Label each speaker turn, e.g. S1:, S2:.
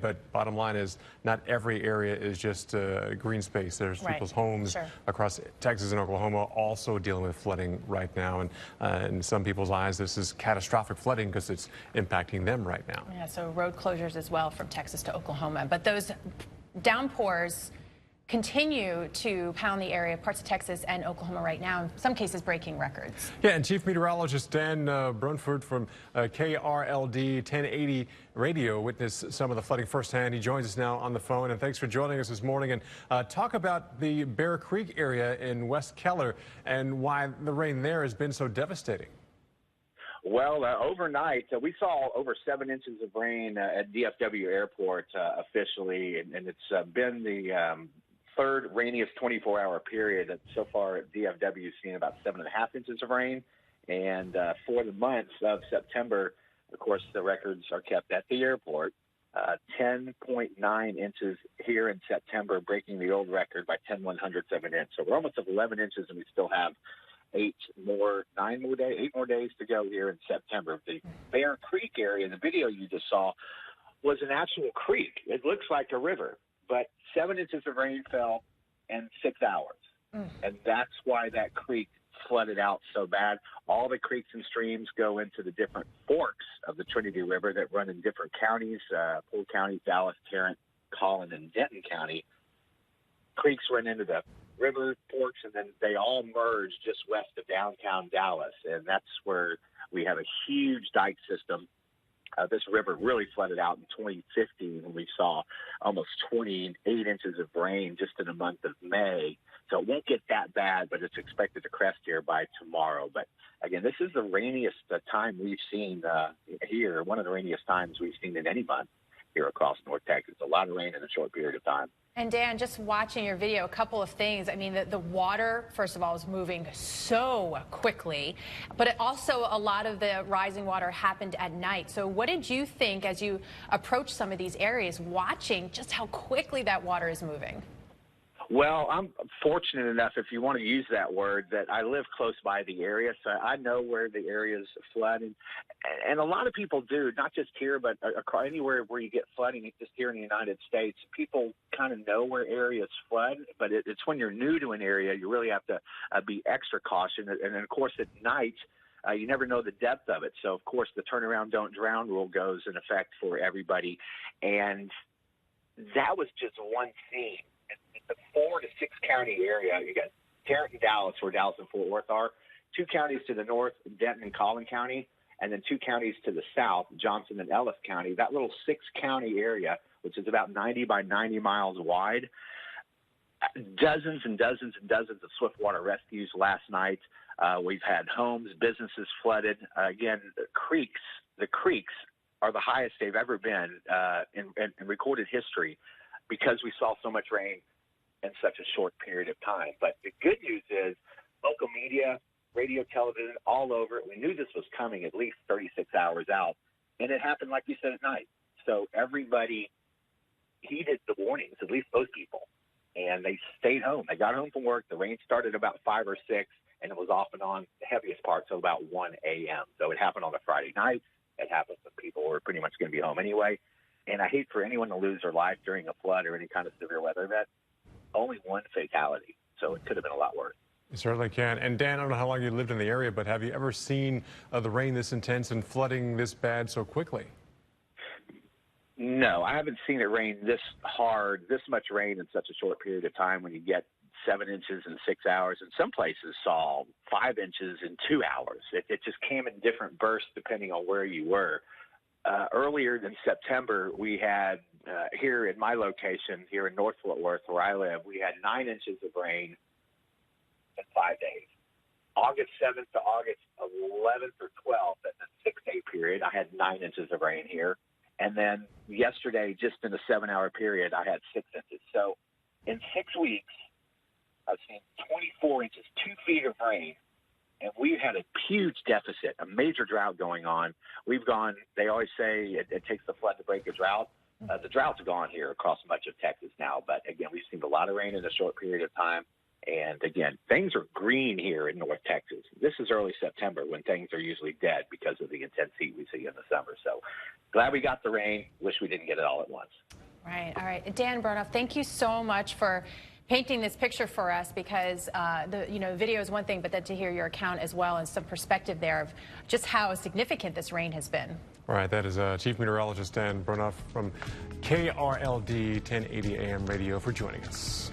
S1: but bottom line is not every area is just green space. There's people's homes across Texas and Oklahoma also dealing with flooding right now. And in some people's eyes, this is catastrophic flooding because it's impacting them right now.
S2: Yeah, so road closures as well from Texas to Oklahoma. But those downpours continue to pound the area, parts of Texas and Oklahoma right now, in some cases breaking records.
S1: Yeah, and Chief Meteorologist Dan Brunford from KRLD 1080 Radio witnessed some of the flooding firsthand. He joins us now on the phone, and thanks for joining us this morning. And talk about the Bear Creek area in West Keller and why the rain there has been so devastating.
S3: Well, overnight, we saw over 7 inches of rain at DFW Airport officially, and it's been the third rainiest 24-hour period that so far at DFW has seen about 7.5 inches of rain. And for the months of September, of course, the records are kept at the airport. 10.9 inches here in September, breaking the old record by 10/100ths of an inch. So we're almost at 11 inches, and we still have 8 more days to go here in September. The Bear Creek area, the video you just saw, was an actual creek. It looks like a river, but 7 inches of rain fell in 6 hours. And that's why that creek flooded out so bad. All the creeks and streams go into the different forks of the Trinity River that run in different counties, Polk County, Dallas, Tarrant, Collin, and Denton County. Creeks run into the river forks, and then they all merge just west of downtown Dallas, and that's where we have a huge dike system. This river really flooded out in 2015 when we saw almost 28 inches of rain just in the month of May. So it won't get that bad, but it's expected to crest here by tomorrow. But again, this is the rainiest time we've seen here, one of the rainiest times we've seen in any month here across North Texas. A lot of rain in a short period of time.
S2: And Dan, just watching your video, a couple of things. I mean, the water, first of all, is moving so quickly, but it also a lot of the rising water happened at night. So what did you think as you approach some of these areas, watching just how quickly that water is moving?
S3: Well, I'm fortunate enough, if you want to use that word, that I live close by the area, so I know where the areas flood. And a lot of people do, not just here, but anywhere where you get flooding, just here in the United States, people kind of know where areas flood, but it's when you're new to an area, you really have to be extra cautious. And then, of course, at night, you never know the depth of it. So, of course, the turnaround, don't drown rule goes in effect for everybody. And that was just one scene. The 4 to 6 county area, you got Tarrant and Dallas, where Dallas and Fort Worth are, 2 counties to the north, Denton and Collin County, and then 2 counties to the south, Johnson and Ellis County. That little 6-county area, which is about 90 by 90 miles wide, dozens and dozens and dozens of swiftwater rescues last night. We've had homes, businesses flooded. Again, the creeks are the highest they've ever been in recorded history, because we saw so much rain in such a short period of time. But the good news is local media, radio, television, all over it. We knew this was coming at least 36 hours out, and it happened, like you said, at night. So everybody heeded the warnings, at least those people, and they stayed home. They got home from work. The rain started about 5 or 6, and it was off and on the heaviest part till about 1 a.m. So it happened on a Friday night. It happened when people were pretty much going to be home anyway. And I hate for anyone to lose their life during a flood or any kind of severe weather event. Only 1 fatality, so it could have been a lot worse.
S1: You certainly can. And Dan, I don't know how long you lived in the area, but have you ever seen the rain this intense and flooding this bad so quickly?
S3: No, I haven't seen it rain this hard, this much rain in such a short period of time when you get 7 inches in 6 hours. And some places saw 5 inches in 2 hours. It just came in different bursts depending on where you were. Earlier in September, we had here in my location, here in North Fort Worth, where I live, we had 9 inches of rain in 5 days. August 7th to August 11th or 12th, in a 6-day period, I had 9 inches of rain here. And then yesterday, just in a 7-hour period, I had 6 inches. So in 6 weeks, I've seen 24 inches, 2 feet of rain. And we've had a huge deficit, a major drought going on. We've gone, they always say it takes the flood to break a drought. The drought's gone here across much of Texas now. But, again, we've seen a lot of rain in a short period of time. And, again, things are green here in North Texas. This is early September when things are usually dead because of the intense heat we see in the summer. So glad we got the rain. Wish we didn't get it all at once.
S2: Right. All right. Dan Bronoff, thank you so much for painting this picture for us, because the video is one thing, but then to hear your account as well and some perspective there of just how significant this rain has been.
S1: All right, that is Chief Meteorologist Dan Bronoff from KRLD 1080 AM radio for joining us.